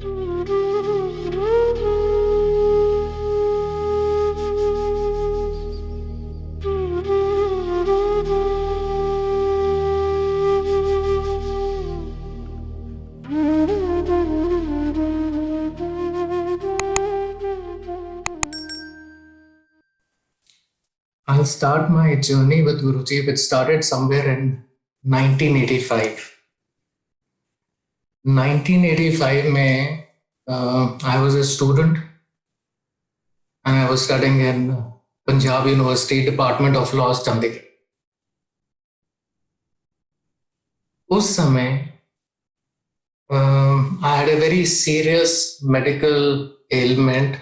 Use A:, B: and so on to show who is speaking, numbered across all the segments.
A: I'll start my journey with Guruji, which started somewhere in 1985. 1985 में I was a student and I was studying in Punjab University Department of Law, Chandigarh. उस समय I had a very serious medical ailment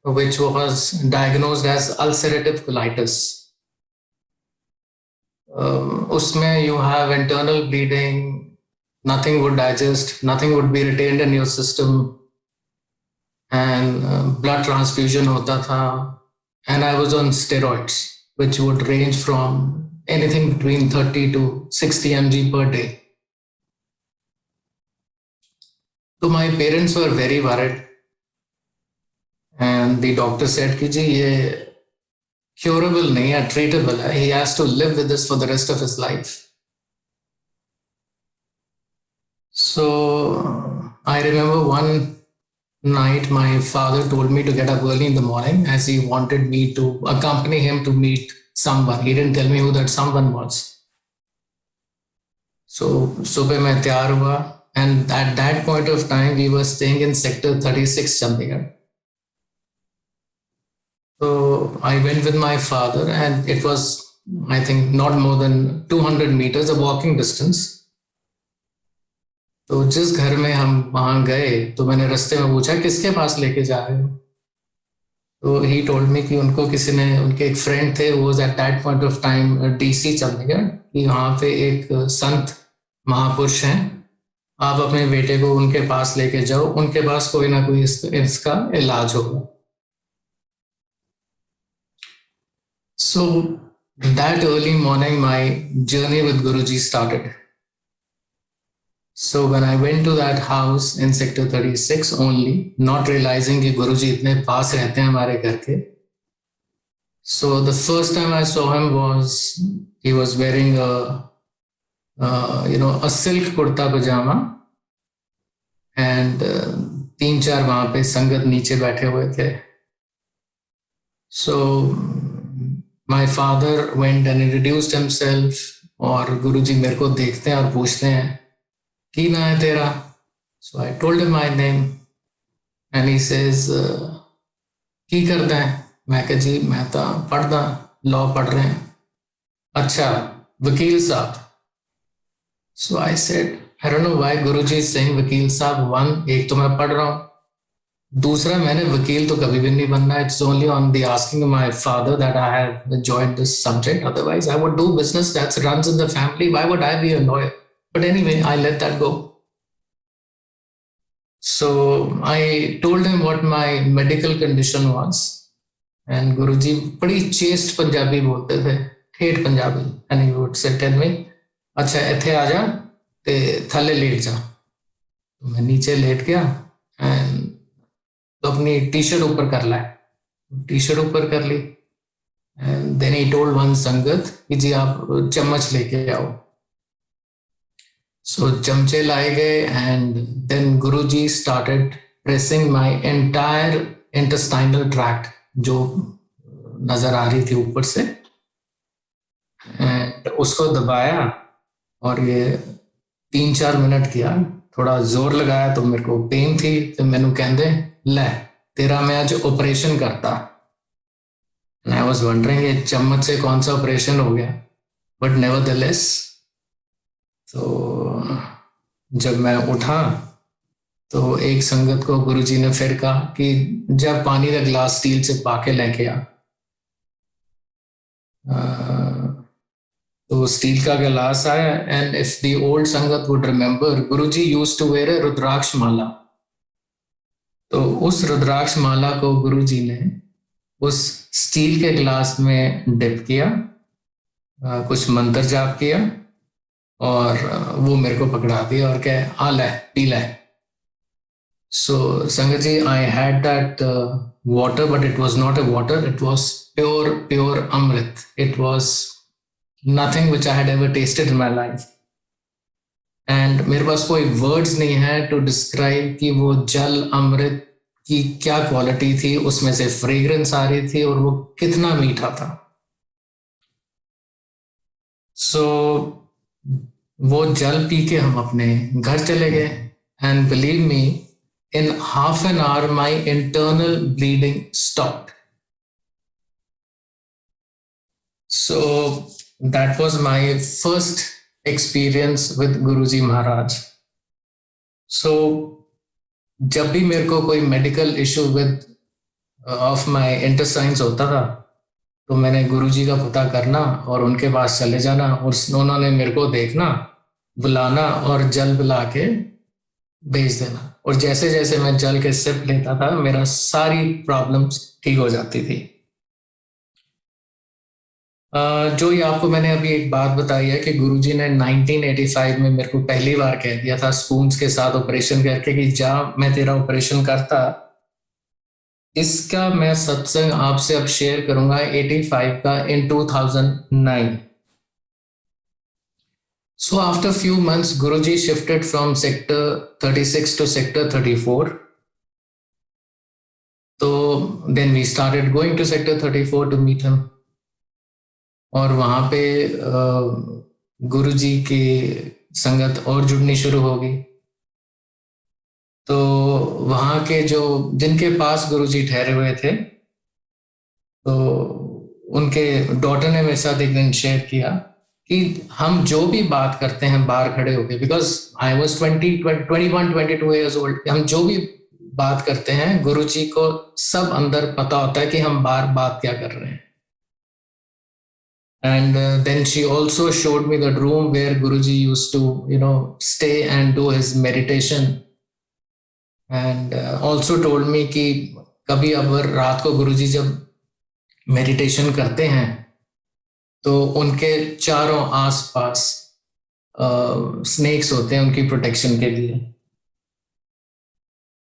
A: which was diagnosed as ulcerative colitis. Usme you have internal bleeding, nothing would digest, nothing would be retained in your system, and blood transfusion hota tha, and I was on steroids, which would range from anything between 30 to 60 mg per day. So my parents were very worried, and the doctor said कि जी ये curable नहीं है, treatable है, he has to live with this for the rest of his life. So I remember one night my father told me to get up early in the morning as he wanted me to accompany him to meet someone. He didn't tell me who that someone was. So सुबह मैं तैयार हुआ, and at that point of time we were staying in sector 36 Chandigarh. So I went with my father, and it was, I think, not more than 200 meters, a walking distance. तो जिस घर में हम वहां गए तो मैंने रास्ते में पूछा किसके पास लेके जा रहे हो, तो ही टोल्ड मी कि उनको किसी ने, उनके एक फ्रेंड थे, वो eight that point of time DC Chandigarh, कि वहाँ पे एक संत महापुरुष हैं, आप अपने बेटे को उनके पास लेके जाओ, उनके पास कोई ना कोई इसका इलाज होगा. So that early morning my journey with Guruji started. So when I went to that house in sector 36 only, not realizing कि Guruji इतने पास रहते हैं हमारे घर के. So the first time I saw him was he was wearing a silk kurta pajama, and तीन चार वहां पे संगत नीचे बैठे हुए थे. So my father went and introduced himself, और गुरुजी मेरे को देखते हैं और पूछते हैं की ना है तेरा. So I told him my name, and he says की करता है. मैं कहा जी मैं तो पढ़दा, लॉ पढ़ रहे हैं. अच्छा वकील साहब. So I said I don't know why Guruji is saying वकील साहब. One, एक तो मैं पढ़ रहा हूँ, दूसरा मैंने वकील तो कभी भी नहीं बनना. It's only on the asking my father that I have joined this subject, otherwise I would do business that's runs in the family. Why would I be a lawyer? But anyway I let that go. So I told him what my medical condition was, and Guruji बड़ी chaste Punjabi बोलते थे, ठेठ Punjabi, and he would say tell me अच्छा इथे आ जा ते थल्ले late जा. तो मैं नीचे लेट गया, एंड तो अपनी टी शर्ट ऊपर कर ला, टी शर्ट ऊपर कर ली, and then he told one संगत कि जी आप चम्मच लेके आओ. सो चमचे लाए गए, and then Guruji started pressing my entire intestinal tract जो नजर आ रही थी ऊपर से, एंड उसको दबाया, और ये 3-4 मिनट किया. थोड़ा जोर लगाया तो मेरे को पेन थी, तो मैंने कहते ले तेरा मैं आज ऑपरेशन करता. आई वाज वंडरिंग ये चम्मच से कौन सा ऑपरेशन हो गया, बट नेवरदलेस. तो जब मैं उठा तो एक संगत को गुरुजी ने फिर कहा कि जब पानी का ग्लास स्टील से पाके लेके आ. तो स्टील का गिलास आया, एंड इफ द ओल्ड संगत would remember, Guruji used to wear a रुद्राक्ष माला. तो उस रुद्राक्ष माला को गुरुजी ने उस स्टील के ग्लास में डिप किया, कुछ मंत्र जाप किया, और वो मेरे को पकड़ा दिया और कहे आ ले पी ले. So Sangaji, I had that water, but it was not a water, it was pure amrit. It was nothing which I had ever tasted in my life. And मेरे पास कोई वर्ड्स नहीं है टू डिस्क्राइब कि वो जल अमृत की क्या quality थी, उसमें से फ्रेग्रेंस आ रही थी और वो कितना मीठा था. सो वो जल पी के हम अपने घर चले गए and believe me, in half an hour my internal bleeding stopped. So that was my first experience with Guruji Maharaj. So जब भी मेरे को कोई medical issue with of my intestines होता था तो मैंने गुरुजी का पता करना और उनके पास चले जाना और उन्होंने मेरे को देखना, बुलाना और जल पिला के भेज देना. और जैसे जैसे मैं जल के सिप लेता था मेरा सारी प्रॉब्लम्स ठीक हो जाती थी. जो ये आपको मैंने अभी एक बात बताई है कि गुरुजी ने 1985 में मेरे को पहली बार कह दिया था स्पून्स के साथ ऑपरेशन करके कि जा मैं तेरा ऑपरेशन करता. इसका मैं सत्संग आपसे अब शेयर करूंगा 85 का इन 2009. So after few months Guruji shifted from sector 36 to sector 34. So then we started going to sector 34 to meet him. और वहाँ पे गुरुजी की संगत और जुड़नी शुरू हो गई. तो वहाँ के जो जिनके पास गुरुजी ठहरे हुए थे तो उनके डॉटर ने मेरे साथ एक दिन शेयर किया कि हम जो भी बात करते हैं बाहर खड़े होके, because I was 21-22 years old, हम जो भी बात करते हैं गुरुजी को सब अंदर पता होता है कि हम बाहर बात क्या कर रहे हैं. And then she also showed me the room where Guruji used to, stay and do his meditation. And also told me कि कभी अगर रात को गुरुजी जब मेडिटेशन करते हैं तो उनके चारों आसपास स्नेक्स होते हैं उनकी प्रोटेक्शन के लिए.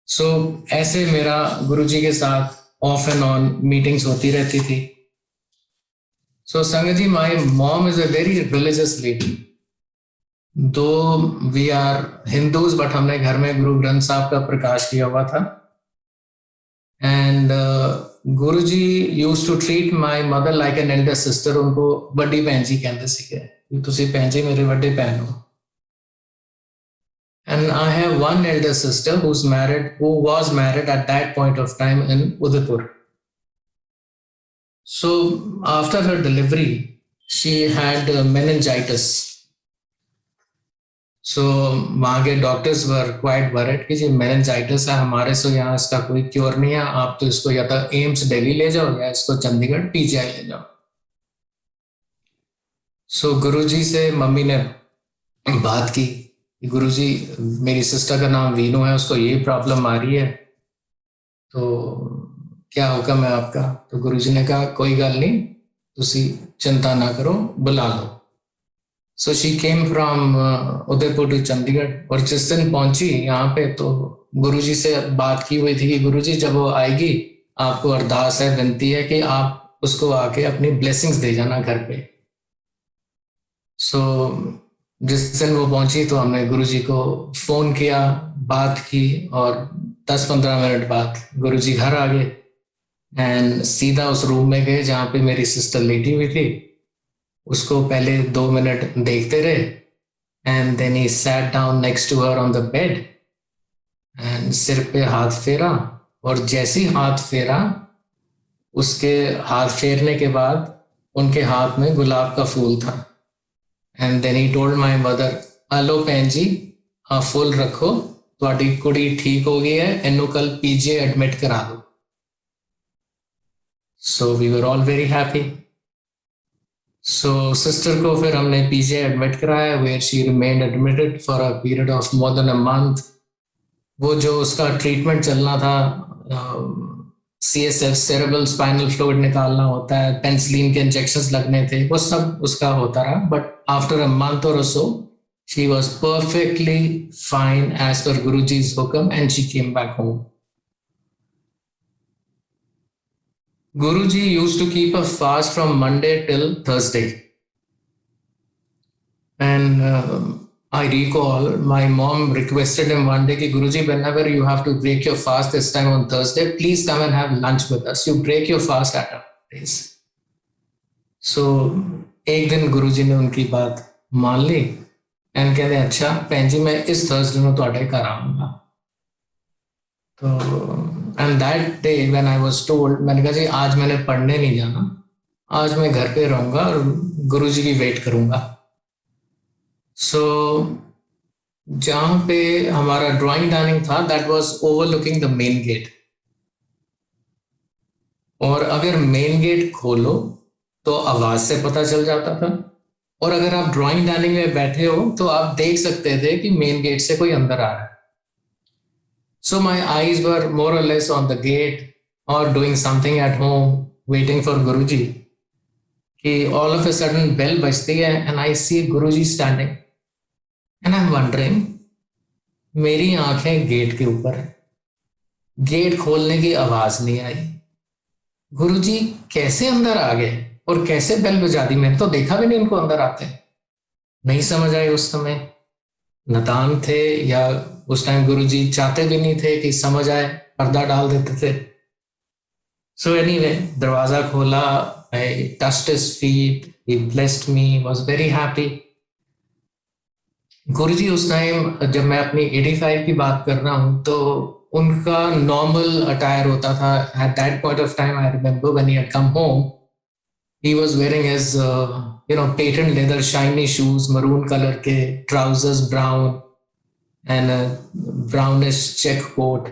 A: सो ऐसे मेरा गुरुजी के साथ ऑफ एंड ऑन मीटिंग्स होती रहती थी. So Sangaji, my mom is a very religious lady. Though we are Hindus, but हमने घर में गुरु ग्रंथ साहब का प्रकाश किया हुआ था. And Guruji used to treat my mother like an elder sister. उनको बड़ी बहन जी कहते सीखे, तुसी बहन जी मेरे बड़े बहन हो. And I have one elder sister who was married at that point of time in Udaipur. So after her delivery, she had meningitis. So वहाँ के डॉक्टर्स वर क्वाइट वरिड कि जी meningitis है, हमारे से यहाँ इसका कोई क्योर नहीं है, आप तो इसको या तो एम्स दिल्ली ले जाओ या इसको चंडीगढ़ PGI ले जाओ. सो गुरुजी से मम्मी ने बात की, गुरुजी मेरी सिस्टर का नाम वीनू है, उसको ये प्रॉब्लम आ रही है, तो क्या हुक्म है आपका. तो गुरुजी ने कहा कोई गल नहीं, तुसी चिंता ना करो, बुला लो. So she came from Udaipur to Chandigarh. और जिस दिन पहुंची यहाँ पे तो गुरुजी से बात की हुई थी कि गुरुजी जब वो आएगी आपको अरदास है, विनती है कि आप उसको आके अपनी ब्लेसिंग्स दे जाना घर पे. सो जिस दिन वो पहुंची तो हमने गुरुजी को फोन किया, बात की और 10-15 मिनट बाद गुरुजी घर आ गए एंड सीधा उस रूम में गए जहाँ पे मेरी सिस्टर लेटी हुई थी. उसको पहले 2 मिनट देखते रहे and then he sat down next to her on the bed and सिर पे हाथ फेरा. और जैसे ही हाथ फेरा, उसके हाथ फेरने के बाद उनके हाथ में गुलाब का फूल था. And then he told my mother, hello भैन जी आ फुल रखो, ਤੁਹਾਡੀ कुड़ी ठीक हो गई है, इनू कल PGI एडमिट करा दो. So we were all very happy. So sister को फिर हमने PGI एडमिट कराया, where she remained admitted for a period of more than a month. वो जो उसका ट्रीटमेंट चलना था, CSF cerebral spinal fluid निकालना होता है, पेंसिलिन के इंजेक्शंस लगने थे, वो सब उसका होता रहा. बट आफ्टर अ मंथ और सो She was perfectly fine as per Guruji's hukam, and she came back home. Guruji used to keep a fast from Monday till Thursday. And I recall my mom requested him one day, ki, Guruji, whenever you have to break your fast this time on Thursday, please come and have lunch with us. You break your fast at our place. So एक दिन गुरुजी ने उनकी बात मान ली and कहते अच्छा भैन जी मैं इस थर्सडे ਨੂੰ ਤੁਹਾਡੇ ਘਰ ਆऊंगा. तो and that day when I was told, मैंने कहा जी आज मैंने पढ़ने नहीं जाना, आज मैं घर पे रहूंगा और गुरुजी की वेट करूंगा. सो जहाँ पे हमारा ड्राइंग डाइनिंग था that was overlooking the main gate. और अगर मेन गेट खोलो तो आवाज से पता चल जाता था, और अगर आप ड्राइंग डाइनिंग में बैठे हो तो आप देख सकते थे कि मेन गेट से कोई अंदर आ रहा है. सो माई आईज वर मोर और लेस ऑन द गेट और doing something at home waiting for Guruji कि all of a sudden bell बजती है and I see Guruji standing and I am wondering, मेरी आंखें गेट के ऊपर है, गेट खोलने की आवाज नहीं आई, गुरुजी कैसे अंदर आ गए और कैसे बेल बजा दी, मैंने तो देखा भी नहीं इनको अंदर आते. नहीं समझ आए उस समय, नादान थे या उस टाइम गुरुजी चाहते भी नहीं थे कि समझ आए, पर्दा डाल देते थे. सो एनीवे दरवाजा खोला, I touched his feet, he blessed me, was very happy. Guruji उस टाइम जब मैं अपनी 85 की बात कर रहा हूँ तो उनका नॉर्मल अटायर होता था. Eight that point of time I remember when he had come home, he was wearing his patent leather shiny shoes, maroon color ke, trousers brown and a brownish check coat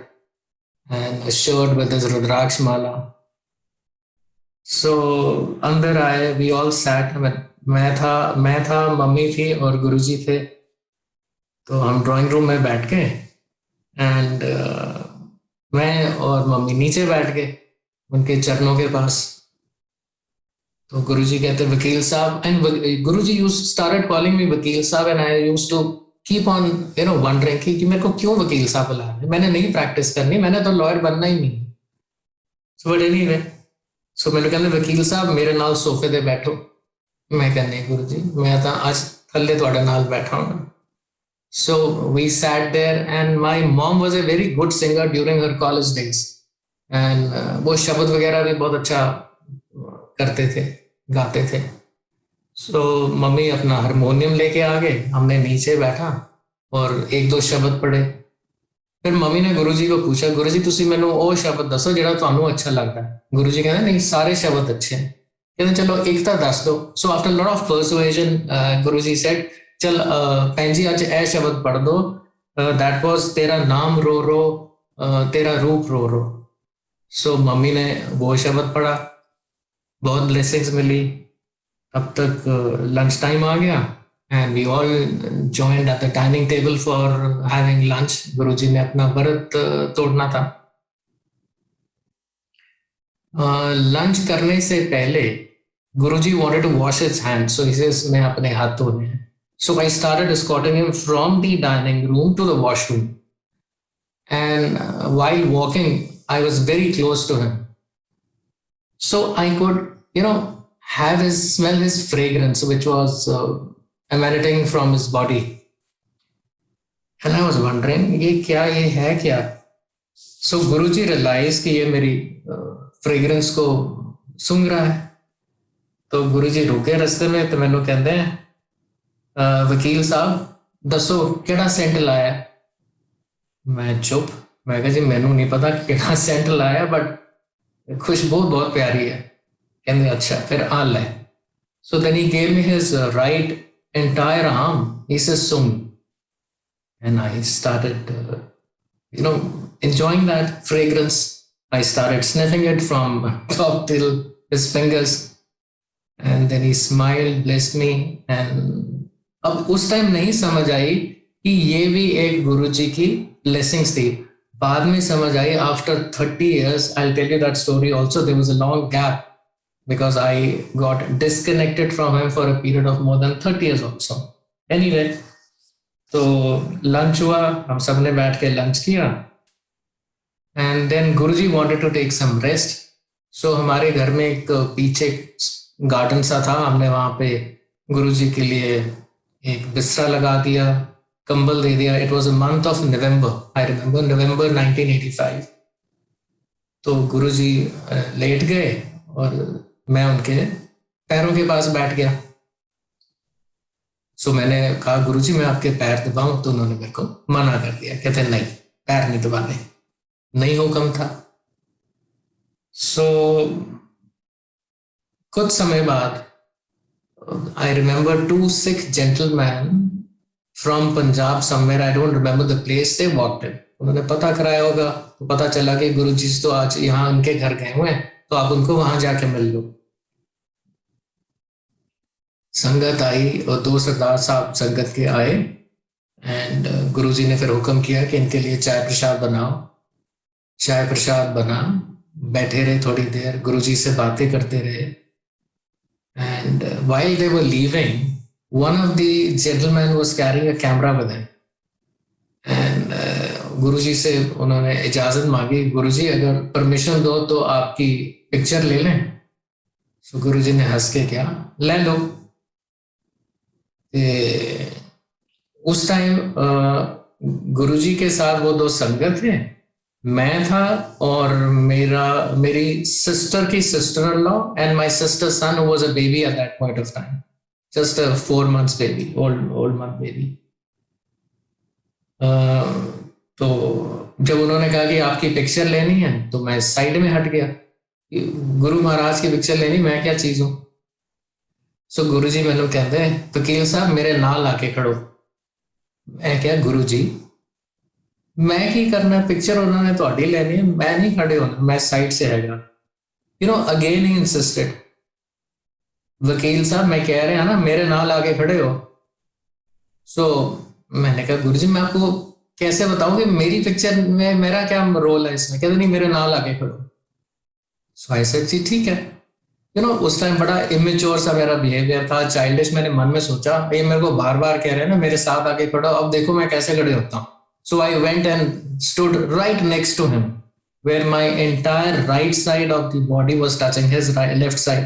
A: and a shirt with his rudraksh mala. So अंदर आए, we all sat. मैं था, mummy थी और गुरुजी थे. तो हम drawing room में बैठ के एंड मैं और मम्मी नीचे बैठ गए उनके चरणों के पास. तो गुरुजी कहते वकील साहब, and Guruji used started calling me वकील साहब and I used to keep on wondering कि मेरे को क्यों वकील साहब बुला रहे हैं, मैंने नहीं प्रैक्टिस करनी, मैंने तो लॉयर बनना ही नहीं. सो बट एनीवे सो मैंने कहते वकील साहब मेरे नाल सोफे दे बैठो. मैं कहने गुरुजी मैं तो आज थल्ले तुहाडे नाल बैठा हूं. So we sat there and my mom was a very good singer during her college days and वो शब्द वगैरह भी बहुत अच्छा करते थे, गाते थे. सो मम्मी अपना हारमोनियम लेके आ गए, हमने नीचे बैठा और एक दो शब्द पढ़े. फिर मम्मी ने गुरुजी को पूछा, गुरुजी तुसी मैनू वो शब्द दसो जिहड़ा तुहानू अच्छा लगता है. गुरुजी कहते नहीं सारे शब्द अच्छे हैं. कहते चलो एक तो दस दो. So after lot of persuasion Guruji said चल भैन जी अज ए शब्द पढ़ दो, दैट वाज तेरा नाम रो रो तेरा रूप रो रो. सो मम्मी ने वो शब्द पढ़ा, बहुत ब्लेसिंग्स मिली. अब तक लंच टाइम आ गया and we all joined at the dining table for having lunch. Guruji ने अपना व्रत तोड़ना था. लंच करने से पहले Guruji wanted to wash his hand, so he says मैं अपने हाथ धोने हैं. So I started escorting him from the dining room to the washroom and while walking I was very close to him. So I could, smell his fragrance, which was emanating from his body. And I was wondering, ये है क्या? So Guruji realized कि ये मेरी fragrance को सूंघ रहा है. तो गुरुजी रुके रास्ते में तो मैनू कहते हैं वकील साहब दसो केड़ा सेंट लाया. मैं चुप, मैं कहा जी मैनू नहीं पता केड़ा सेंट लाया बट खुशबू बहुत प्यारी है. कहते अच्छा फिर आ ले. So then he gave me his right entire arm. He said सुम and I started enjoying that fragrance. I started sniffing it from top till his fingers and then he smiled, blessed me. And अब उस time नहीं समझ आई कि ये भी एक गुरुजी की blessings थी. बाद में समझ आई after 30 years. I'll tell you that story also. There was a long gap because I got disconnected from him for a period of more than 30 years also. Anyway, तो लंच हुआ, हम सब ने बैठ के लंच किया and then Guruji wanted to take some rest. So हमारे घर में एक पीछे गार्डन सा था, हमने वहां पे गुरुजी के लिए एक बिस्तरा लगा दिया, कंबल दे दिया। It was a month of November, I remember November 1985। तो गुरुजी लेट गए और मैं उनके पैरों के पास बैठ गया। सो मैंने कहा गुरुजी मैं आपके पैर दबाऊं, तो उन्होंने मेरे को मना कर दिया, कहते नहीं पैर नहीं दबाने, नहीं हुक्म था। सो कुछ समय बाद I remember two Sikh gentleman from Punjab somewhere, I don't remember the place, they walked in. उन्होंने पता कराया होगा, तो पता चला कि गुरुजी तो आज यहाँ उनके घर गए हुए हैं, तो आप उनको वहां जाके मिल लो। संगत आई और दो सरदार साहब संगत के आए एंड गुरुजी ने फिर हुक्म किया कि इनके लिए चाय प्रसाद बनाओ। चाय प्रसाद बना, बैठे रहे थोड़ी देर, गुरुजी से बातें करते रहे। And while they were leaving, one of the gentleman was carrying a camera with him and Guruji से उन्होंने इजाजत मांगी, गुरुजी अगर परमिशन दो तो आपकी पिक्चर ले लें। तो गुरुजी ने हंस के क्या, ले लो। उस टाइम गुरुजी के साथ वो दो संगत थे, मैं था और मेरी सिस्टर की sister in law and my sister son was a baby at that point of time, just a 4 months baby, old month baby. तो जब उन्होंने कहा कि आपकी पिक्चर लेनी है, तो मैं साइड में हट गया। गुरु महाराज की पिक्चर लेनी, मैं क्या चीज हूं। सो गुरुजी मैंने कहते हैं वकील साहब मेरे नाल आके खड़ो। मैं क्या गुरुजी मैं की करना, पिक्चर उन्होंने थोड़ी लेनी है, मैं नहीं खड़े होना, मैं साइड से हैगा। You know again he insisted, वकील साहब मैं कह रहे हैं ना मेरे नाल आके खड़े हो। सो मैंने कहा गुरुजी मैं आपको कैसे बताऊं कि मेरी पिक्चर में मेरा क्या रोल है इसमें। कहते नहीं मेरे नाल आके खड़ो। सो आई सेड जी ठीक है। यू नो उस टाइम बड़ा इमेच्योर सा मेरा बिहेवियर था, चाइल्डिश। मैंने मन में सोचा ये मेरे को बार बार कह रहे हैं ना मेरे साथ आके खड़ो, अब देखो मैं कैसे खड़े होता हूँ। So I went and stood right next to him, where my entire right side of the body was touching his left side.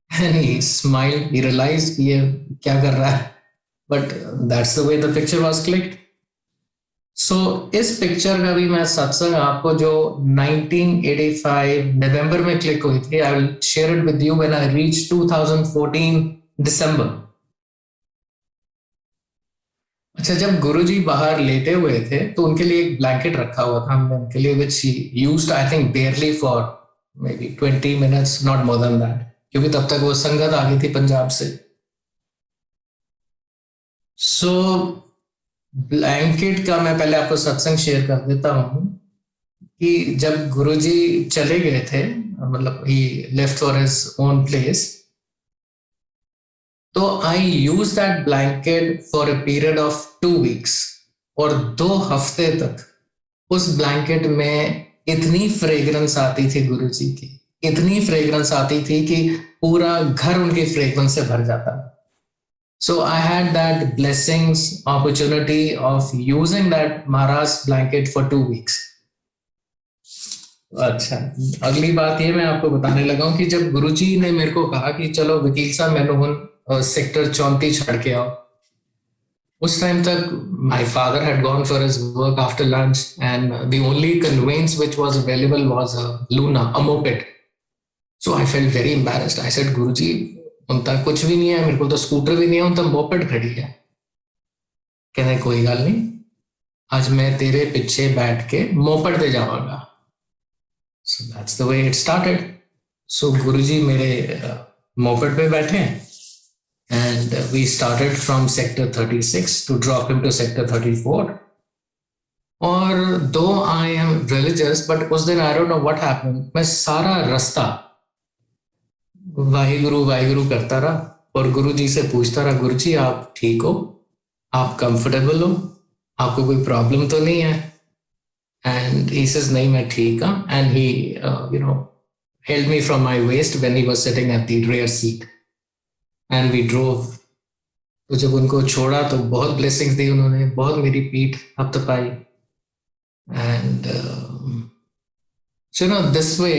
A: And he smiled. He realized ये क्या कर रहा है. But that's the way the picture was clicked. So इस picture का भी मैं सत्संग आपको जो 1985 नवंबर में क्लिक हुई थी, I will share it with you when I reach 2014 December. अच्छा, जब गुरुजी बाहर लेटे हुए थे तो उनके लिए एक ब्लैंकेट रखा हुआ था हमने उनके लिए, which he used I think barely for maybe 20 minutes, not more than that, क्योंकि तब तक वो संगत आ गई थी पंजाब से। सो ब्लैंकेट का मैं पहले आपको सत्संग शेयर कर देता हूँ कि जब गुरुजी चले गए थे, मतलब he left for his own place, तो I use that blanket for a period of 2 weeks, और 2 हफ्ते तक उस ब्लैंकेट में इतनी फ्रेग्रेंस आती थी गुरुजी की, इतनी फ्रेग्रेंस आती थी कि पूरा घर उनकी फ्रेग्रेंस से भर जाता। So I had that blessings opportunity of using that Maharaj blanket for 2 weeks। अच्छा, अगली बात ये मैं आपको बताने लगा हूँ कि जब गुरुजी ने मेरे को कहा कि चलो वकील साहब मैंने सेक्टर 34 छड़ के आओ, उस टाइम तक my father had gone for his work after lunch and the only conveyance which was available was a Luna, a moped. So I felt very embarrassed. I said गुरुजी उनका कुछ भी नहीं है, मेरे को तो स्कूटर भी नहीं है, उनका मोपेड खड़ी है। कहने कोई गल नहीं, आज मैं तेरे पीछे बैठ के मोपेड पे जाऊंगा। So that's the way it started. So गुरुजी मेरे मोपेड पे बैठे and we started from sector 36 to drop him to sector 34. और though I am religious, but उस दिन I don't know what happened, मैं सारा रास्ता वाहिगुरु वाहिगुरु करता रहा और गुरुजी से पूछता रहा, गुरुजी आप ठीक हो, आप कंफर्टेबल हो, आपको कोई प्रॉब्लम तो नहीं है? And he says नहीं मैं ठीक हूँ, and he held me from my waist when he was sitting at the rear seat and we drove तो जब उनको छोड़ा तो बहुत ब्लेसिंग्स दी उन्होंने, बहुत मेरी पीठ थपथपाई. And so this way,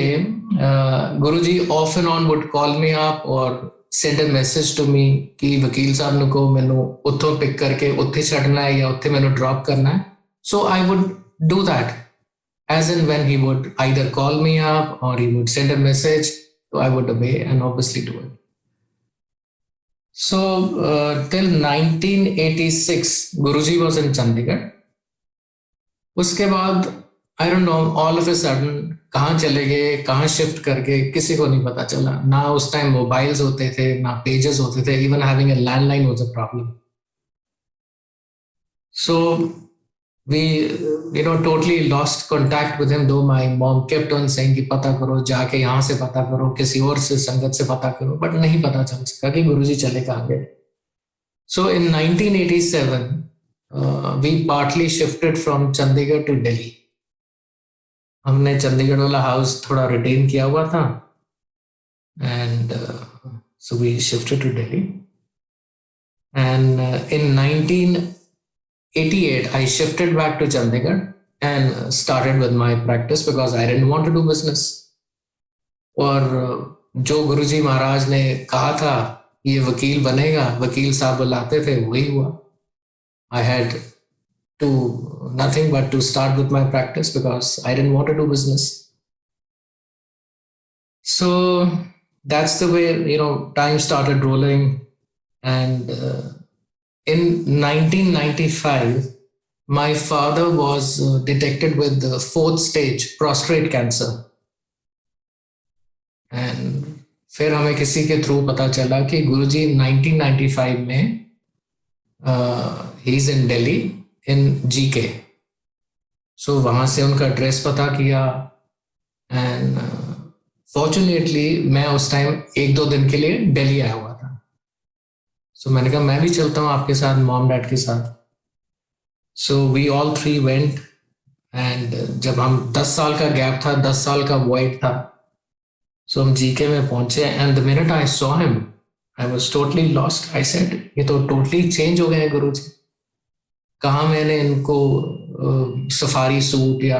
A: Guruji off and on would call me up or send a message to me कि वकील साहब नुको मैनू उत्थों पिक करके उत्थे छड़ना है या उत्थे मैनू ड्रॉप करना है. So I would do that as and when he would either call me up or he would send a message. So I would obey and obviously do it. So till 1986 Guruji was in Chandigarh. उसके बाद I don't know all of a sudden कहाँ चले गए, कहाँ shift कर गए, किसी को नहीं पता चला. ना उस टाइम मोबाइल्स होते थे, ना पेजेस होते थे. Even having a landline was a problem. So we totally lost contact with him, though my mom kept on saying कि पता करो, जाके यहाँ से पता करो, किसी और से संगत से पता करो, बट नहीं पता चल सका कि गुरुजी चले कहाँ गए. सो इन 1987 we partly shifted from Chandigarh to Delhi. हमने चंडीगढ़ वाला हाउस थोड़ा रिटेन किया हुआ था and so we shifted to Delhi. And in 1988 I shifted back to Chandigarh and started with my practice because I didn't want to do business. और जो गुरुजी महाराज ने कहा था ये वकील बनेगा, वकील साहब बुलाते थे, वही हुआ. I had to nothing but to start with my practice because I didn't want to do business. So that's the way time started rolling. And in 1995 my father was detected with the 4th stage prostate cancer. And फिर हमें किसी के through पता चला कि गुरुजी 1995 में he is in Delhi in GK. So वहाँ से उनका एड्रेस पता किया एंड फॉर्चुनेटली मैं उस टाइम 1-2 दिन के लिए दिल्ली आया हुआ था. सो मैंने कहा मैं भी चलता हूँ आपके साथ, मॉम डैड के साथ. So we all 3 went and जब हम 10 साल का गैप था, 10 साल का वॉइड था, सो हम जीके में पहुंचे and the minute I saw him I was totally lost. I said ये तो टोटली चेंज हो गए हैं गुरुजी. कहाँ मैंने इनको सफारी सूट या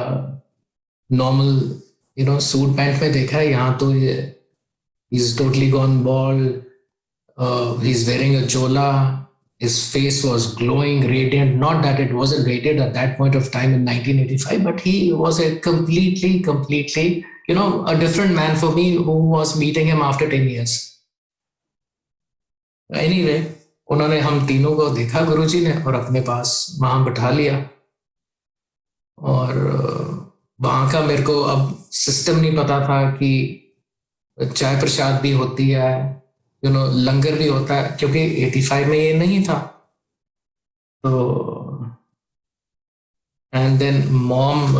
A: नॉर्मल सूट पैंट में देखा है, यहाँ तो ये is totally gone bald. He is wearing a चोला. His face was glowing, radiant. Not that it wasn't radiant at that point of time in 1985, but he was a completely, a different man for me who was meeting him after 10 years. Anyway, उन्होंने हम तीनों को देखा गुरुजी ने और अपने पास वहां बैठा लिया. और वहां का मेरे को अब सिस्टम नहीं पता था कि चाय प्रसाद भी होती है, लंगर भी होता है, क्योंकि 85 में ये नहीं था. तो and then mom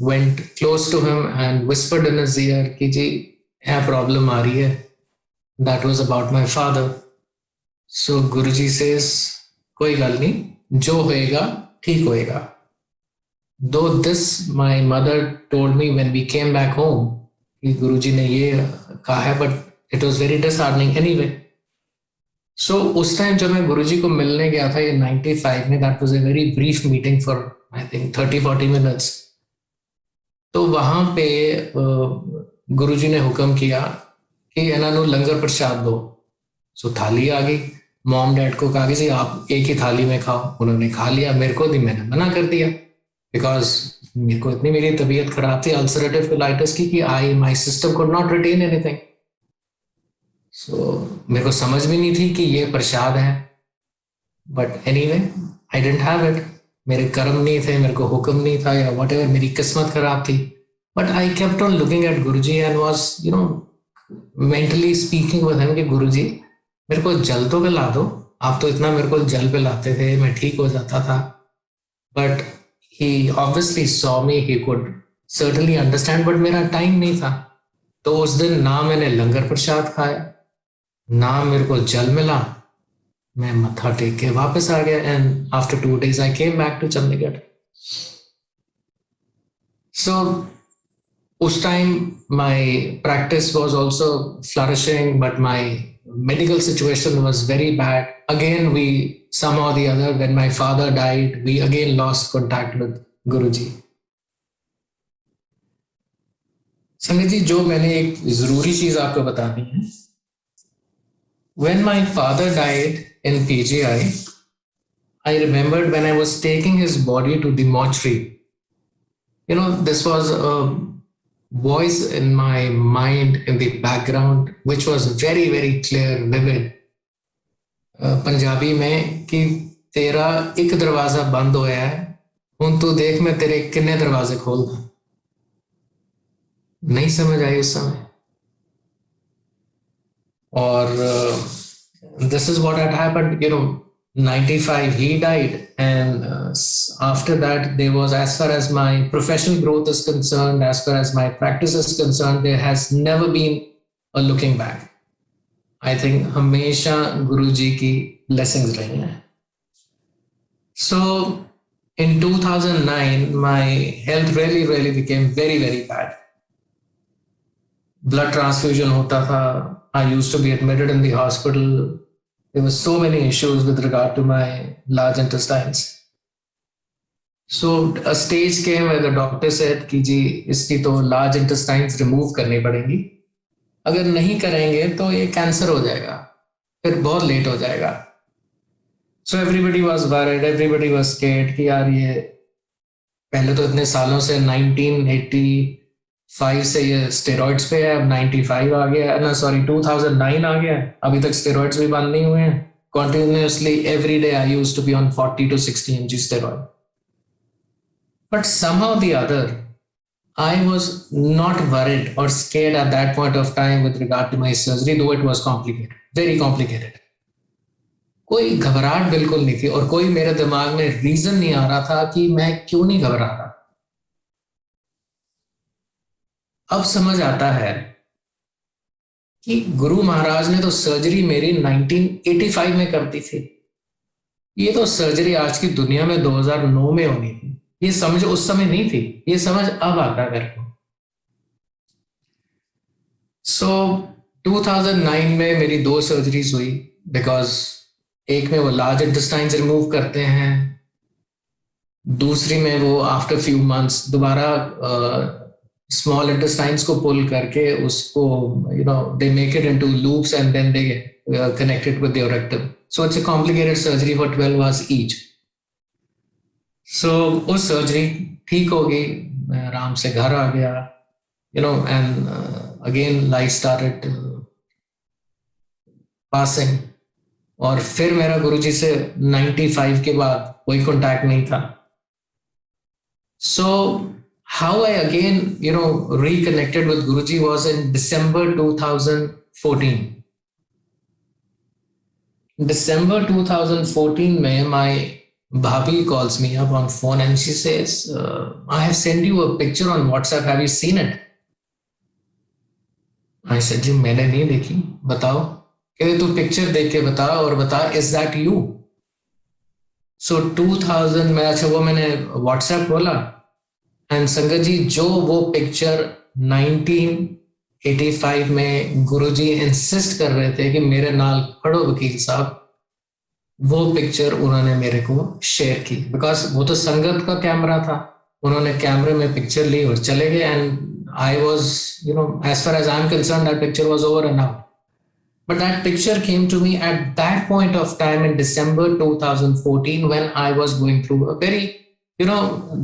A: went close to him and whispered in his ear कि जी यह प्रॉब्लम आ रही है. That was about my father. So Guruji says कोई गल नहीं, जो होएगा ठीक होएगा. Though this my mother told me when we came back home कि गुरुजी ने ये कहा है, but it was very disheartening anyway. So उस टाइम जब मैं गुरुजी को मिलने गया था ये 95 में, that was a very brief meeting for I think 30-40 minutes. तो वहां पे गुरुजी ने हुक्म किया कि इन्होंने लंगर प्रसाद दो. सो थाली आ गई. मॉम डैड को कहा कि जी आप एक ही थाली में खाओ. उन्होंने खा लिया, मेरे को नहीं, मैंने मना कर दिया बिकॉज मेरे को इतनी मेरी तबीयत खराब थी अल्सरेटिव कोलाइटिस की कि my system could not retain anything. So मेरे को समझ भी नहीं थी कि ये प्रसाद है. But anyway I didn't have it. मेरे कर्म नहीं थे, मेरे को हुक्म नहीं था, या वट एवर, मेरी किस्मत खराब थी. But I kept on looking at Guruji and was mentally speaking with him कि गुरुजी मेरे को जल तो पिला दो. आप तो इतना मेरे को जल पिलाते थे, मैं ठीक हो जाता था. But he obviously saw me, he could certainly understand, but मेरा टाइम नहीं था. तो उस दिन ना मैंने लंगर प्रसाद खाया, ना मेरे को जल मिला. मैं मत्था टेक के वापस आ गया and after 2 days I came back to Chandigarh. So उस time my practice was also flourishing, but my medical situation was very bad. Again, we somehow or the other, when my father died, we again lost contact with Guruji. संगत जी, जो मैंने एक जरूरी चीज आपको बतानी है, when my father died in PGI, I remembered when I was taking his body to the mortuary, you know, this was a voice in my mind in the background which was very very clear, vivid, Punjabi में कि तेरा एक दरवाजा बंद होया है, हुण तू देख मैं तेरे किन्ने दरवाजे खोलदा। नहीं समझ आई उस समय। और this is what had happened, you know, 95 he died, and after that there was, as far as my professional growth is concerned, as far as my practice is concerned, there has never been a looking back. I think हमेशा गुरुजी की blessings रही हैं। So in 2009 my health really became very very bad. Blood transfusion होता था, I used to be admitted in the hospital. There were so many issues with regard to my large intestines. So a stage came where the doctor said कि जी इसकी तो large intestines remove करनी पड़ेंगी, अगर नहीं करेंगे तो ये कैंसर हो जाएगा, फिर बहुत लेट हो जाएगा। So everybody was worried, everybody was scared कि यार ये पहले तो इतने सालों से 1985 से ये स्टेरॉइड्स पे है, अब 95 आ गया ना, सॉरी 2009 आ गया, अभी तक स्टेरॉइड्स भी बंद नहीं हुए हैं। Continuously every day I used to be on 40 to 60 mg steroid. But somehow the other, I was not worried or scared at that point of time with regard to my surgery, though it was complicated, very complicated. कोई घबराहट बिल्कुल नहीं थी और कोई मेरे दिमाग में रीजन नहीं आ रहा था कि मैं क्यों नहीं घबरा रहा। अब समझ आता है कि गुरु महाराज ने तो सर्जरी मेरी 1985 में कर दी थी। ये तो सर्जरी आज की दुनिया में 2009 में होनी थी। ये समझ उस समय नहीं थी, ये समझ अब आता है मेरे को। सो 2009 में मेरी 2 सर्जरीज हुई, बिकॉज एक में वो लार्ज इंटेस्टाइन्स रिमूव करते हैं, दूसरी में वो आफ्टर फ्यू मंथ्स दोबारा स्मॉल इंटेस्टाइन्स को पुल करके उसको, you know, they make it into loops and then they connect it with your rectum. So it's a complicated surgery for 12 hours each. So उस सर्जरी ठीक हो गई, मैं आराम से घर आ गया, you know, and again life started passing. और फिर मेरा गुरुजी से 95 के बाद कोई कांटेक्ट नहीं था। So how I again, you know, reconnected with Guruji was in December 2014. December 2014 में my bhabhi calls me up on phone and she says, I have sent you a picture on WhatsApp, have you seen it? I said, जी मैंने नहीं देखी, बताओ। कहते तू picture देख के बता और बता, इज दैट यू? सो 2000 में, अच्छा वो मैंने व्हाट्सएप खोला एंड संगत जी जो वो पिक्चर 1985 में गुरुजी इंसिस्ट कर रहे थे कि मेरे नाल खड़ो वकील साहब, वो पिक्चर उन्होंने मेरे को शेयर की। बिकॉज वो तो संगत का कैमरा था, उन्होंने कैमरे में पिक्चर ली और चले गए and I was, you know, as far as I am concern that picture was over and out. But that picture came to me at that point of time in December 2014 when I was going through a very, you know,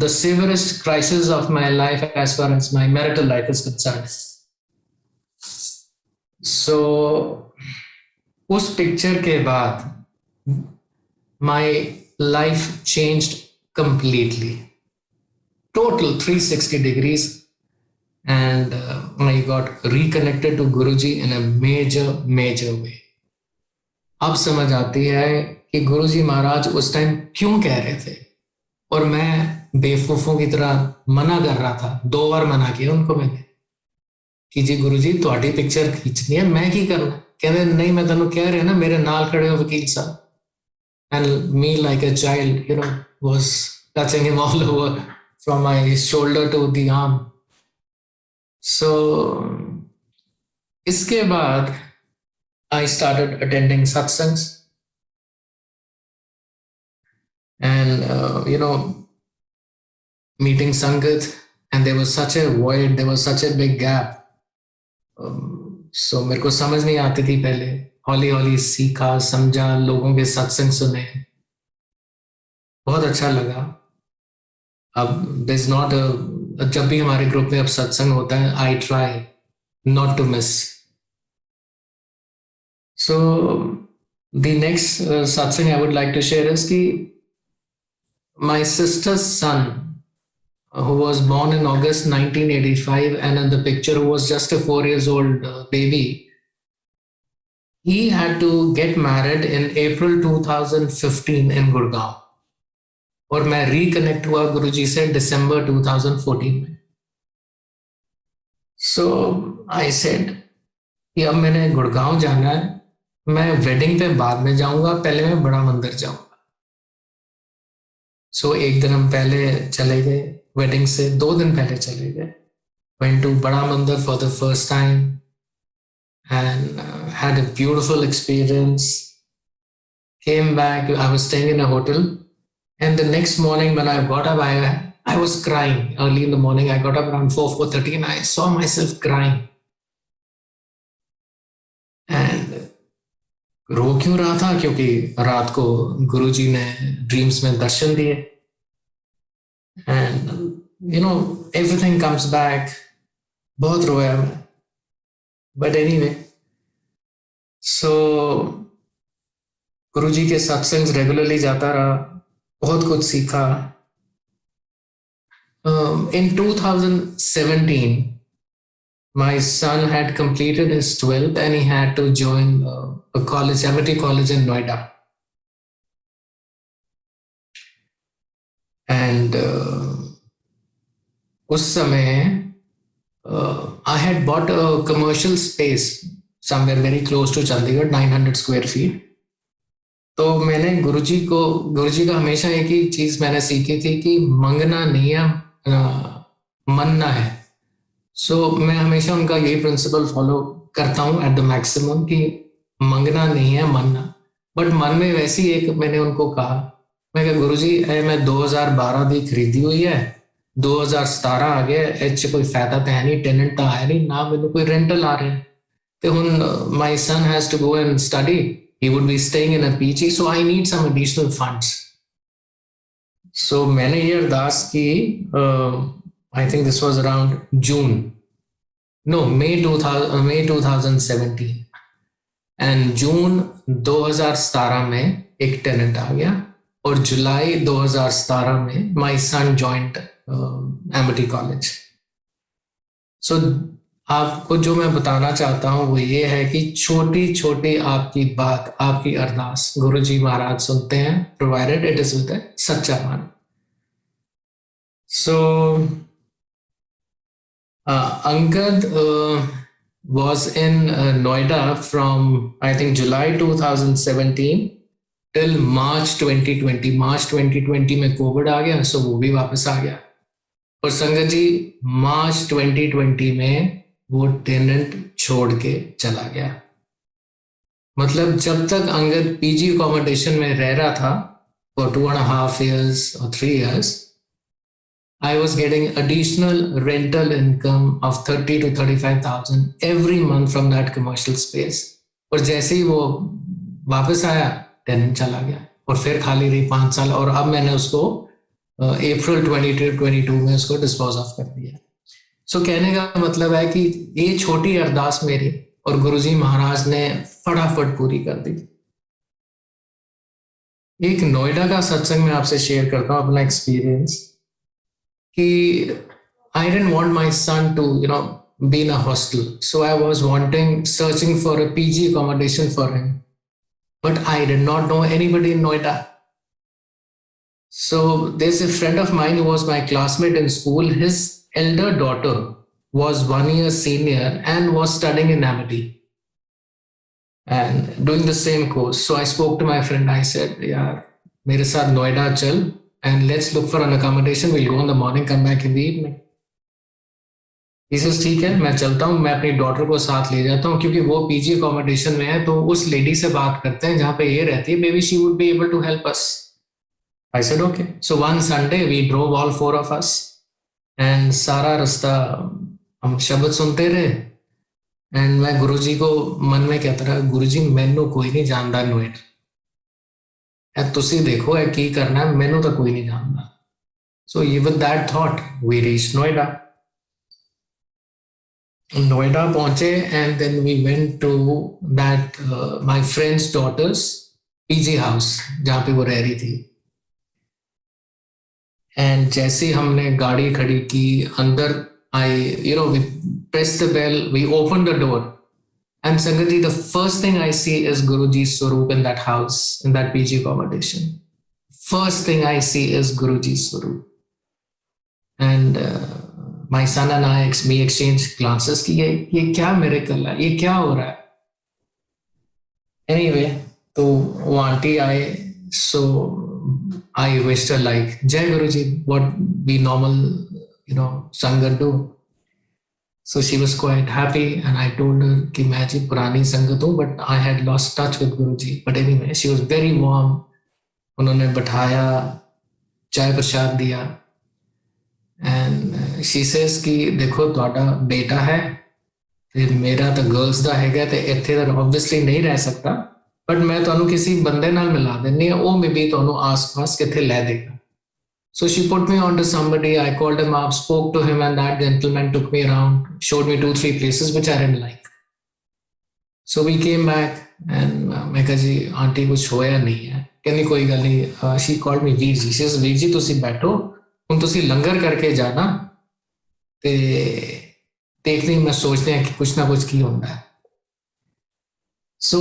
A: the severest crisis of my life as far as my marital life is concerned. So, उस picture के बाद my life changed completely. Total 360 degrees. And I got reconnected to Guruji in a major way. अब समझ आती है कि गुरुजी महाराज उस time क्यों कह रहे थे और मैं बेवकूफों की तरह मना कर रहा था। 2 बार मना किया उनको मैंने कि जी गुरुजी तुहाडी पिक्चर खींचनी है, मैं की करना। कहते नहीं, मैं तेनों कह रहा ना, मेरे नाल खड़े हो वकील साहब। And me like a child, you know, was touching him all over from my shoulder to the arm. So इसके बाद I started attending satsangs, and meeting Sangat, and there was such a void, there was such a big gap. सो मेरे को समझ नहीं आती थी पहले, हौली हौली सीखा, समझा, लोगों के सत्संग सुने, बहुत अच्छा लगा. अब दिस नॉट, जब भी हमारे ग्रुप में अब सत्संग होता है, I try not to miss. So the next satsang I would like to share is कि my sister's son who was born in August 1985, and in the picture who was just a 4 years old baby, he had to get married in April 2015 in Gurgaon. और मैं reconnect हुआ गुरुजी से December 2014 में. So I said कि अब मैंने गुड़गांव जाना है, मैं वेडिंग पे बाद में जाऊंगा, पहले मैं बड़ा मंदिर जाऊंगा. सो एक दिन हम पहले चले गए, वेडिंग से 2 दिन पहले चले गए. Went to बड़ा मंदिर for the first time and had a beautiful experience. Came back, I was staying in a hotel, and the next morning when I got up, I was crying. Early in the morning, I got up around 4:30 and I saw myself crying. And रो क्यों रहा था? क्योंकि रात को गुरुजी ने dreams में दर्शन दिए. And everything comes back. बहुत रोया मैं. But anyway, so गुरुजी के सत्संग रेगुलरली जाता रहा, बहुत कुछ सीखा. In 2017, my son had completed his 12th and he had to join a college, Amity College in Noida. And उस समय I had bought a commercial space somewhere very close to Chandigarh, 900 square feet. तो मैंने गुरुजी का हमेशा एक ही चीज मैंने सीखी थी कि मंगना नहीं है, मनना है. सो मैं हमेशा उनका यही प्रिंसिपल फॉलो करता हूँ एट द मैक्सिमम कि मंगना नहीं है, मनना. बट मन में वैसी एक मैंने उनको कहा, मैं कहा गुरुजी मैं 2012 दी खरीदी हुई है, 2017 आ गया, ਇਹ 'ਚ ਕੋਈ ਫਾਇਦਾ ਤਾਂ ਹੈ ਨਹੀਂ, ਟੈਨੈਂਟ ਤਾਂ ਆਇਆ ਨਹੀਂ, ਨਾ ਮੈਨੂੰ ਕੋਈ ਰੈਂਟਲ ਆ ਰਿਹਾ, ਤੇ ਹੁਣ my son has to go and study, he would be staying in a PG, so I need some additional funds. So मैंने ये अरदास की, I think this was around May 2017, and जून 2017 में एक टेनेंट आ गया, और जुलाई 2017 में my son joined Amity College. So आपको जो मैं बताना चाहता हूँ वो ये है कि छोटी छोटी आपकी बात, आपकी अरदास गुरुजी महाराज सुनते हैं, प्रोवाइडेड इट इज विद सच्चा मन. So Angad was in Noida from I think July 2017 till March 2020. March 2020 में कोविड आ गया, सो वो भी वापस आ गया. और संगत जी मार्च 2020 में वो टेनेंट छोड़ के चला गया. मतलब जब तक अंगद पीजी अकोमोडेशन में रह रहा था for 2.5 years or 3 years, I was getting additional rental income of 30 to 35,000 every month from that commercial space. और जैसे ही वो वापस आया, टेनेंट चला गया और फिर खाली रही 5 साल, और अब मैंने उसको अप्रैल 2022 में उसको डिस्पोज ऑफ कर दिया. सो कहने का मतलब है कि ये छोटी अरदास मेरी और गुरुजी महाराज ने फटाफट पूरी कर दी. एक नोएडा का सत्संग में आपसे शेयर करता हूँ अपना एक्सपीरियंस कि I didn't want my son to be in a hostel, so I was searching for a PG accommodation for him, but I did not know anybody in Noida. So there's a friend of mine who was my classmate in school. His elder daughter was 1 year senior and was studying in Amity and doing the same course. So I spoke to my friend. I said, "यार, मेरे साथ नोएडा चल and let's look for an accommodation. We'll go in the morning, come back in the evening." He says ठीक है, मैं चलता हूँ, मैं अपनी डॉटर को साथ ले जाता हूँ, क्योंकि वो पीजी अकोमोडेशन में है, तो उस लेडी से बात करते हैं जहाँ पे ये रहती है, may be she would be able to help us. I said okay. So one Sunday we drove all four of us, and सारा रास्ता हम शब्द सुनते रहे. एंड मैं गुरुजी को मन में कहता रहा, गुरुजी मैनू कोई नहीं जानता नोएडा, तुसी देखो है की करना है, मैनू तो कोई नहीं जानता. So with that thought, we reached Noida. Noida पहुंचे, and then we went to that my friend's daughter's PG house जहाँ पे वो रह रही थी. And जैसे ही हमने गाड़ी खड़ी की, अंदर we pressed the bell, we opened the door, and Sangat ji, the first thing I see is Guruji's Swaroop in that house, in that PG accommodation. First thing I see is Guruji's Swaroop. And my son and I, we exchanged glances कि ये क्या miracle है, ये क्या हो रहा है. Anyway, तो वो आंटी आए, so I wished her like Jai Guruji, what we normal संगत do. So she was quite happy, and I told her कि मैं जी पुरानी संगत हूँ, but I had lost touch with Guruji. But anyway, she was very warm. उन्होंने बैठाया, चाय प्रसाद दिया, and she says कि देखो ਤੁਹਾਡਾ बेटा है, फिर मेरा तो गर्ल्स ਦਾ ਹੈਗਾ, ਤੇ ਇੱਥੇ ਤਾਂ obviously नहीं रह सकता, but मैं ਤੁਹਾਨੂੰ किसी बंदे ਨਾਲ मिला देनी है, वो मे बी ਤੁਹਾਨੂੰ आस-पास किथे ਲੈ देगा. So she put me on to somebody. I called him up, spoke to him, and that gentleman took me around, showed me 2-3 places which I didn't like. So we came back, and मैं कहा जी aunty कुछ होया नहीं है. कहनी कोई गल नहीं. She called me Veer ji. She says Veer ji तुसी बैठो, ਹੁਣ ਤੁਸੀਂ ਲੰਗਰ ਕਰਕੇ ਜਾਣਾ, ਤੇ ਦੇਖਦੇ ਮੈਂ सोचते हैं कि कुछ ना कुछ की होता है. So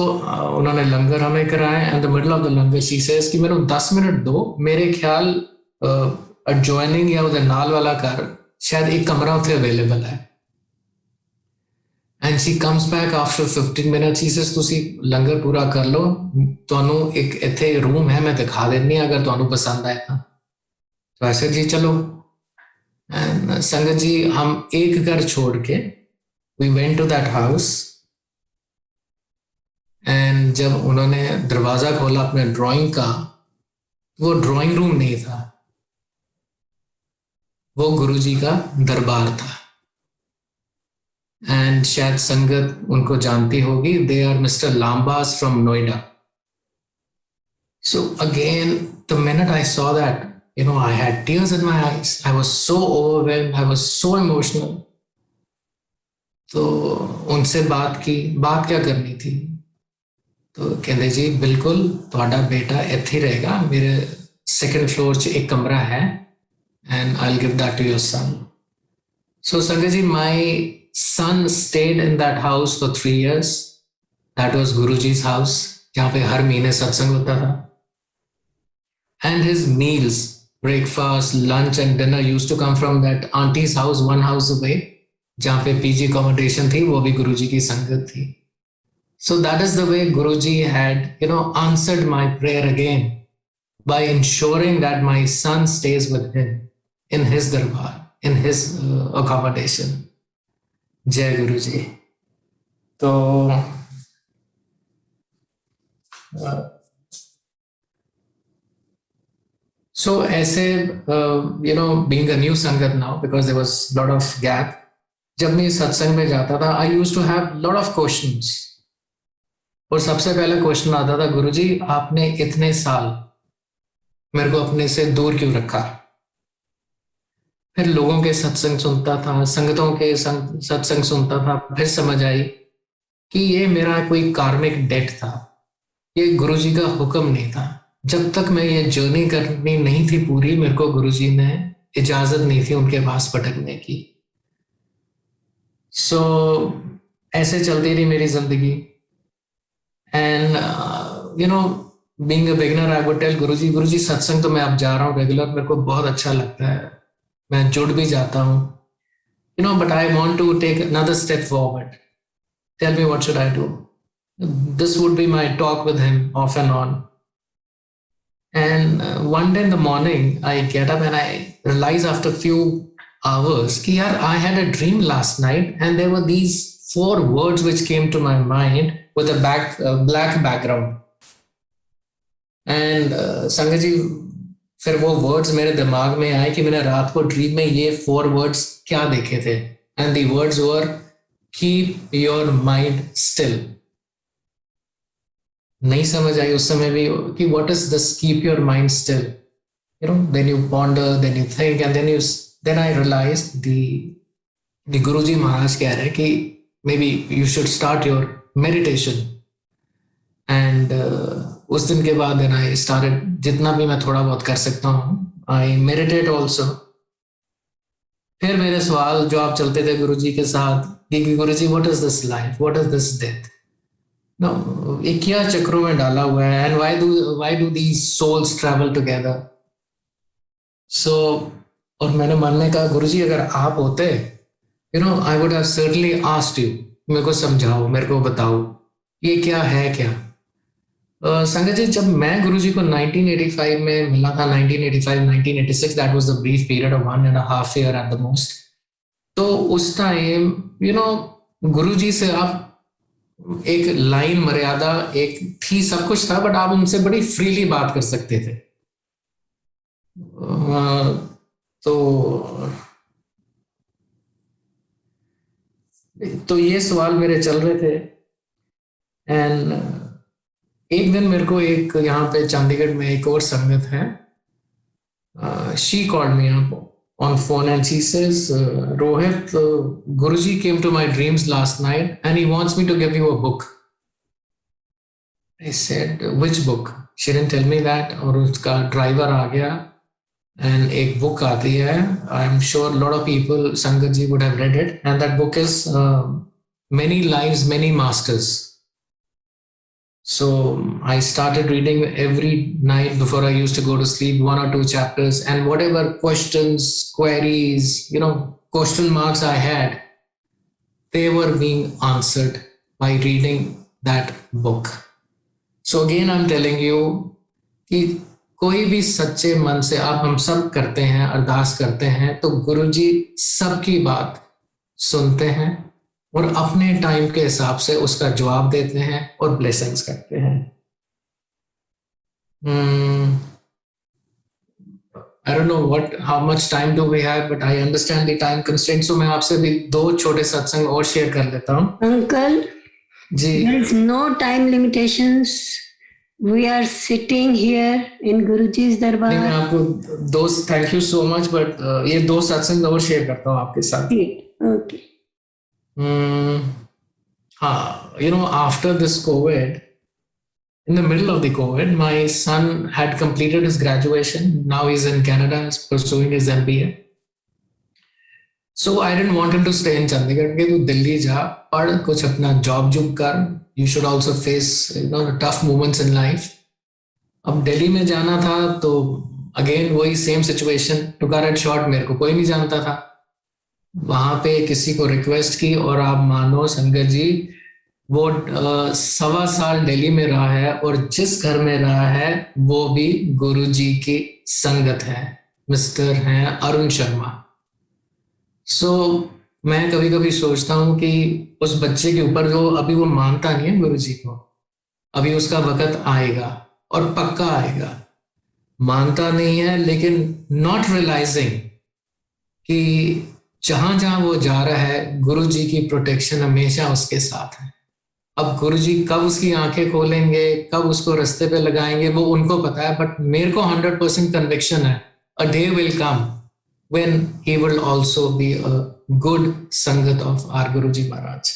A: उन्होंने लंगर हमें कराया, and the middle of the langar she says कि मेरे 10 मिनट दो, मेरे ख्याल adjoining या उधर नाल वाला घर शायद एक कमरा उसे अवेलेबल है. And she comes back after 15 minutes. She says ਤੁਸੀਂ ਲੰਗਰ ਪੂਰਾ ਕਰ ਲਓ, ਤੁਹਾਨੂੰ ਇੱਕ ਇੱਥੇ ਰੂਮ ਹੈ, ਮੈਂ ਦਿਖਾ ਦਿੰਨੀ ਅਗਰ ਤੁਹਾਨੂੰ ਪਸੰਦ ਆਏ ਤਾਂ. तो ऐसे जी चलो. एंड संगत जी हम एक घर छोड़ के we went to that house, and जब उन्होंने दरवाजा खोला अपने ड्राइंग का, वो ड्राइंग रूम नहीं था, वो गुरुजी का दरबार था. एंड शायद संगत उनको जानती होगी, they are Mister Lambas from Noida. So again the minute I saw that, I had tears in my eyes. I was so overwhelmed. I was so emotional. तो उनसे बात की, बात क्या करनी थी, तो कहते जी बिल्कुल ਤੁਹਾਡਾ बेटा ਇੱਥੇ रहेगा, मेरे सेकंड फ्लोर च एक कमरा है, and I'll give that to your son. So Sangat ji, my son stayed in that house for 3 years. That was Guruji's house, जहाँ पे हर महीने सत्संग होता था. And his meals, breakfast, lunch and dinner used to come from that auntie's house, one house away, जहाँ पे PG accommodation थी, वो भी गुरुजी की संगत थी. So that is the way Guruji had, answered my prayer again by ensuring that my son stays with him in his darbar, in his accommodation. Jai Guruji. तो So ऐसे being a new संगत now, because there was lot of gap, जब मैं सत्संग में जाता था, I used to have lot of questions. और सबसे पहला क्वेश्चन आता था, गुरुजी आपने इतने साल मेरे को अपने से दूर क्यों रखा. फिर लोगों के सत्संग सुनता था, संगतों के सत्संग सुनता था, फिर समझ आई कि ये मेरा कोई कार्मिक डेट था, ये गुरुजी का हुक्म नहीं था. जब तक मैं ये जर्नी करनी नहीं थी पूरी, मेरे को गुरुजी ने इजाजत नहीं थी उनके पास भटकने की. सो ऐसे चलती रही मेरी जिंदगी. And being a beginner I would tell Guruji सत्संग तो मैं अब जा रहा हूँ रेगुलर, मेरे को बहुत अच्छा लगता है, मैं जुड़ भी जाता हूँ, but I want to take another step forward. Tell me what should I do. This would be my talk with him off and on. And one day in the morning, I get up and I realize after a few hours कि यार I had a dream last night and there were these four words which came to my mind with a black background. And संगत जी फिर वो words मेरे दिमाग में आए कि मैंने रात को ड्रीम में ये फोर वर्ड्स क्या देखे थे. And the words were keep your mind still. नहीं समझ आई उस समय भी कि what is this keep your mind still. You know, then you ponder, then you think, and then I realise the Guruji Maharaj कह रहे हैं कि maybe you should start your meditation. And उस दिन के बाद देन आई स्टार्टेड, जितना भी मैं थोड़ा बहुत कर सकता हूँ, आई मेडिटेट ऑल्सो. फिर मेरे सवाल जवाब चलते थे गुरुजी के साथ कि Guruji what is this life, what is this death, no ये क्या चक्रों में डाला हुआ है, and why do these souls travel together. So और मैंने मन में कहा गुरुजी अगर आप होते, you know, I would have certainly asked you, मेरे को समझाओ, मेरे को बताओ ये क्या है क्या. संगत जी जब मैं गुरुजी को 1985 में मिला था, 1985 1986, that was the brief period of 1.5 year at the most. तो उस टाइम यू नो गुरुजी से आप एक लाइन मर्यादा एक थी, सब कुछ था, बट आप उनसे बड़ी फ्रीली बात कर सकते थे. तो ये सवाल मेरे चल रहे थे. एंड एक दिन मेरे को एक यहाँ पे चंडीगढ़ में एक और संगत है, she called me up on phone and she says, Rohit, Guruji came to my dreams last night and he wants me to give you a book. I said, which book? She didn't tell me that. और उसका driver आ गया and एक book आती है. I'm sure a lot of people, Sangat ji, would have read it, and that book is Many Lives, Many Masters. So I started reading every night before I used to go to sleep, 1 or 2 chapters, and whatever questions, queries, you know, question marks I had, they were being answered by reading that book. So again I'm telling you कि कोई भी सच्चे मन से आप हम सब करते हैं, अरदास करते हैं, तो गुरुजी सबकी बात सुनते हैं और अपने टाइम के हिसाब से उसका जवाब देते हैं और ब्लेसिंग्स करते हैं. I don't know how much time do we have, but I understand the time constraint. So मैं आपसे भी 2 छोटे सत्संग और शेयर कर लेता हूँ.
B: Uncle,
A: ji,
B: there is no time limitations. We are sitting here in Guruji's
A: नहीं मैं
B: darbar.
A: आपको दोस्त thank you so much, but ये 2 सत्संग और शेयर करता हूँ आपके साथ.
B: Okay.
A: You know, after this COVID, in the middle of the COVID, my son had completed his graduation. Now he's in Canada, he's pursuing his MBA. So I didn't want him to stay in Chandigarh. कि तू दिल्ली जा, पढ़, कुछ अपना job कर. You should also face, you know, the tough moments in life. अब दिल्ली में जाना था तो अगेन वही same situation. To cut it short, मेरे को कोई नहीं जानता था. वहां पे किसी को रिक्वेस्ट की और आप मानो संगत जी वो 1.25 साल दिल्ली में रहा है और जिस घर में रहा है वो भी गुरुजी की संगत है. मिस्टर हैं अरुण शर्मा. सो मैं कभी कभी सोचता हूँ कि उस बच्चे के ऊपर जो अभी वो मानता नहीं है गुरुजी को, अभी उसका वक्त आएगा और पक्का आएगा. मानता नहीं है लेकिन नॉट रियलाइजिंग कि जहां जहां वो जा रहा है गुरुजी की प्रोटेक्शन हमेशा उसके साथ है. अब गुरुजी कब उसकी आंखें खोलेंगे, कब उसको रास्ते पे लगाएंगे, वो उनको पता है. बट मेरे को 100% कन्विक्शन है, a day will come when he will also be a good sangat of our Guruji Maharaj.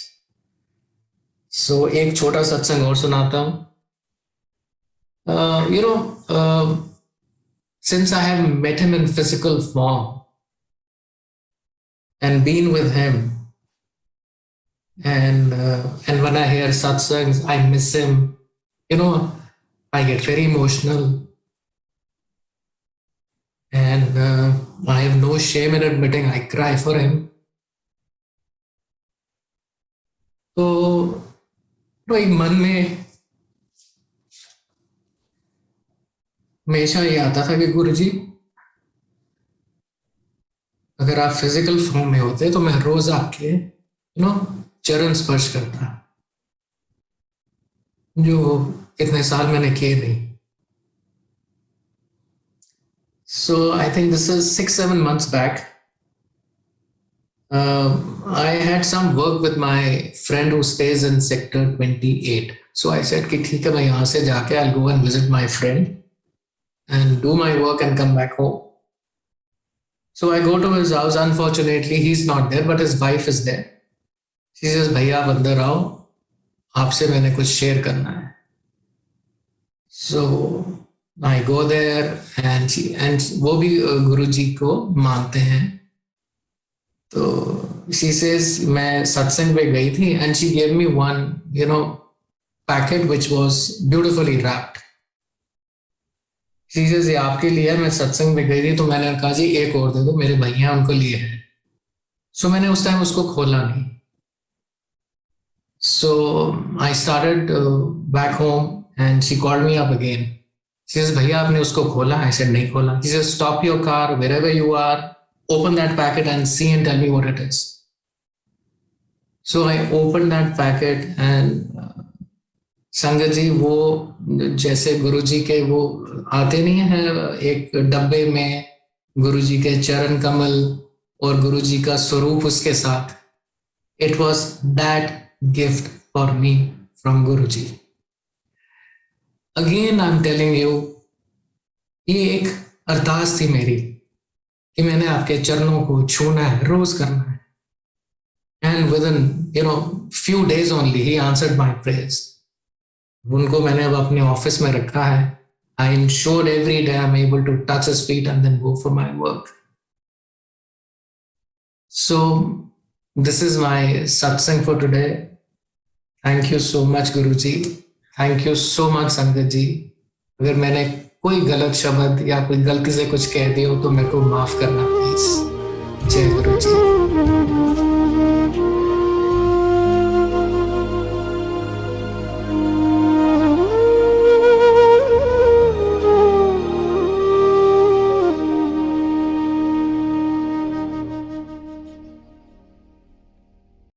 A: So एक छोटा सत्संग और सुनाता हूँ. You know, since I have met him in physical form and been with him, and when I hear satsangs, I miss him. You know, I get very emotional, and I have no shame in admitting I cry for him. तो एक मन में हमेशा ये आता था कि गुरुजी अगर आप फिजिकल फॉर्म में होते तो मैं रोज आपके चरण स्पर्श करता, जो इतने साल मैंने किए नहीं. So I think this is 6-7 months back. I had some work with my friend who stays in sector 28. So I said कि ठीक है, मैं यहाँ से जाके I'll go and visit my friend and do my work and come back home. So I go to his house. Unfortunately, he's not there, but his wife is there. She says, भैया आप अंदर आओ, आपसे मैंने कुछ share करना है. So I go there and वो भी गुरुजी को मानते हैं. तो she says मैं सत्संग पे गई थी and she gave me one packet which was beautifully wrapped. She says ये आपके लिए है, मैं सत्संग पे गई थी तो मैंने कहा जी एक और दे दो, मेरे भैया उनको लिए है. So मैंने उस टाइम उसको खोला नहीं. So I started back home and she called me up again. She says, भैया आपने उसको खोला? I said, नहीं खोला. She says, stop your car wherever you are, open that packet and see and tell me what it is. So I opened that packet and संगत जी वो जैसे गुरुजी के वो आते नहीं है एक डब्बे में गुरुजी के चरण कमल और गुरुजी का स्वरूप उसके साथ. It was that gift for me from Guruji. Again I'm telling you, ये एक अरदास थी मेरी कि मैंने आपके चरणों को छूना है, रोज करना है. And within few days only he answered my prayers. उनको मैंने अब अपने ऑफिस में रखा है. I ensure every day I'm able to touch his feet and then go for my work. So this is my satsang for today. Thank you so much Guruji. Thank you so much संगत जी. अगर मैंने कोई गलत शब्द या कोई गलती से कुछ कह दिया हो तो मेरे को माफ करना प्लीज. जय गुरु जी.